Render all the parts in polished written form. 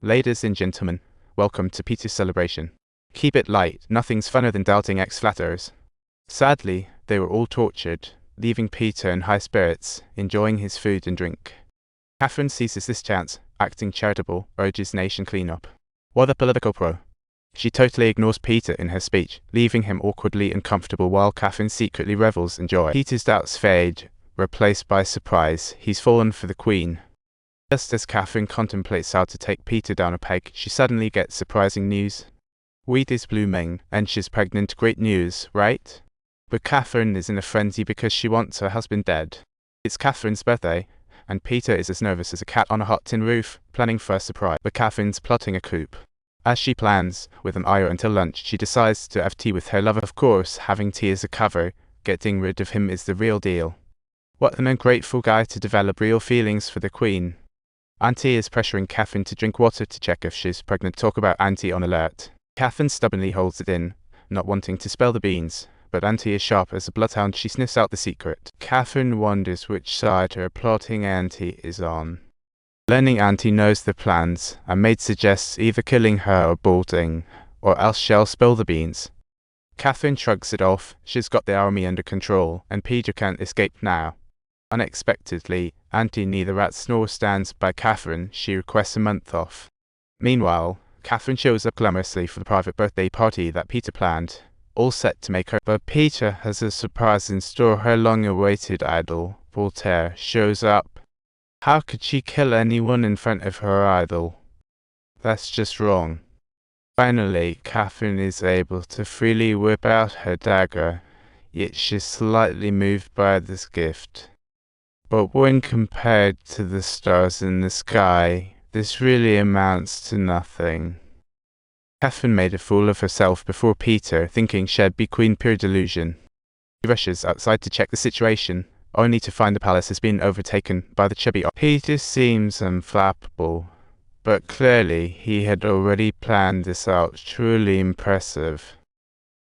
Ladies and gentlemen, welcome to Peter's celebration. Keep it light, nothing's funner than doubting ex-flatterers. Sadly, they were all tortured, leaving Peter in high spirits, enjoying his food and drink. Catherine seizes this chance, acting charitable, urges nation cleanup. What a political pro. She totally ignores Peter in her speech, leaving him awkwardly uncomfortable while Catherine secretly revels in joy. Peter's doubts fade, replaced by surprise. He's fallen for the Queen. Just as Catherine contemplates how to take Peter down a peg, she suddenly gets surprising news. Wheat is blooming, and she's pregnant. Great news, right? But Catherine is in a frenzy because she wants her husband dead. It's Catherine's birthday, and Peter is as nervous as a cat on a hot tin roof, planning for a surprise. But Catherine's plotting a coup. As she plans, with an eye until lunch, she decides to have tea with her lover. Of course, having tea is a cover, getting rid of him is the real deal. What an ungrateful guy to develop real feelings for the Queen. Auntie is pressuring Catherine to drink water to check if she's pregnant. Talk about Auntie on alert. Catherine stubbornly holds it in, not wanting to spill the beans, but Auntie is sharp as a bloodhound. She sniffs out the secret. Catherine wonders which side her plotting Auntie is on. Learning Auntie knows the plans, and maid suggests either killing her or bolting, or else she'll spill the beans. Catherine shrugs it off. She's got the army under control, and Peter can't escape now. Unexpectedly, Auntie neither rats nor stands by Catherine. She requests a month off. Meanwhile, Catherine shows up glamorously for the private birthday party that Peter planned, all set to make her. But Peter has a surprise in store. Her long-awaited idol, Voltaire, shows up. How could she kill anyone in front of her idol? That's just wrong. Finally, Catherine is able to freely whip out her dagger, yet she's slightly moved by this gift. But when compared to the stars in the sky, this really amounts to nothing. Catherine made a fool of herself before Peter, thinking she'd be queen. Pure delusion. She rushes outside to check the situation, only to find the palace has been overtaken by the chubby. Peter seems unflappable, but clearly he had already planned this out. Truly impressive.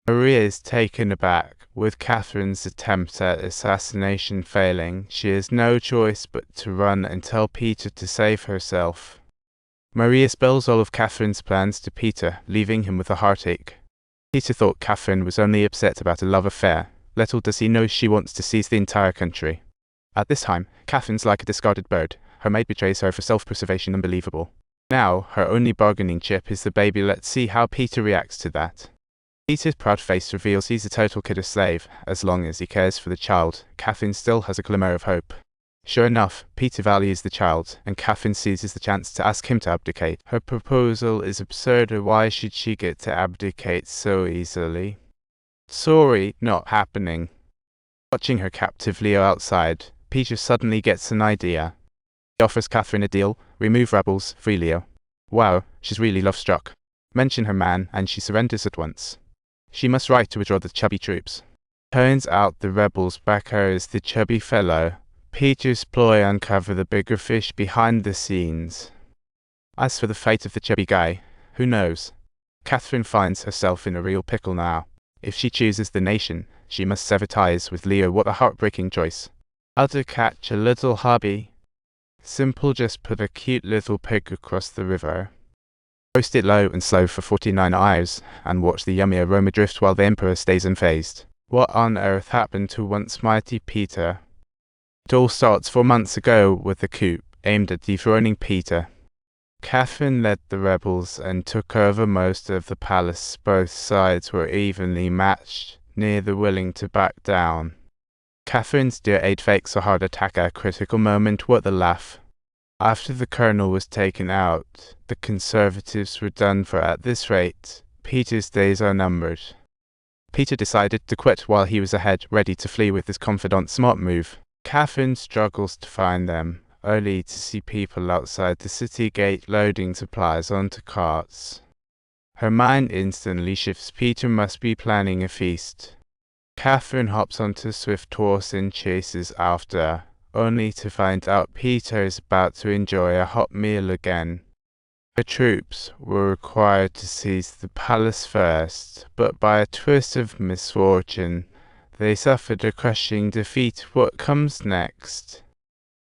Maria is taken aback. With Catherine's attempt at assassination failing, she has no choice but to run and tell Peter to save herself. Maria spills all of Catherine's plans to Peter, leaving him with a heartache. Peter thought Catherine was only upset about a love affair. Little does he know she wants to seize the entire country. At this time, Catherine's like a discarded bird. Her maid betrays her for self-preservation. Unbelievable. Now, her only bargaining chip is the baby. Let's see how Peter reacts to that. Peter's proud face reveals he's a total kidder slave. As long as he cares for the child, Catherine still has a glimmer of hope. Sure enough, Peter values the child, and Catherine seizes the chance to ask him to abdicate. Her proposal is absurd. Why should she get to abdicate so easily? Sorry, not happening. Watching her captively outside, Peter suddenly gets an idea. He offers Catherine a deal: remove rebels, free Leo. Wow, she's really love-struck. Mention her man, and she surrenders at once. She must write to withdraw the chubby troops. Turns out the rebels back her as the chubby fellow. Peter's ploy uncover the bigger fish behind the scenes. As for the fate of the chubby guy, who knows? Catherine finds herself in a real pickle now. If she chooses the nation, she must sever ties with Leo. What a heartbreaking choice. How to catch a little hubby? Simple, just put a cute little pig across the river. Roast it low and slow for 49 hours, and watch the yummy aroma drift while the Emperor stays unfazed. What on earth happened to once mighty Peter? It all starts 4 months ago with a coup aimed at dethroning Peter. Catherine led the rebels and took over most of the palace. Both sides were evenly matched, neither willing to back down. Catherine's dear aide fakes a heart attack at a critical moment. What a laugh. After the colonel was taken out, the conservatives were done for. At this rate, Peter's days are numbered. Peter decided to quit while he was ahead, ready to flee with his confidant. Smart move. Catherine struggles to find them, only to see people outside the city gate loading supplies onto carts. Her mind instantly shifts. Peter must be planning a feast. Catherine hops onto a swift horse and chases after, only to find out Peter is about to enjoy a hot meal again. Her troops were required to seize the palace first, but by a twist of misfortune, they suffered a crushing defeat. What comes next?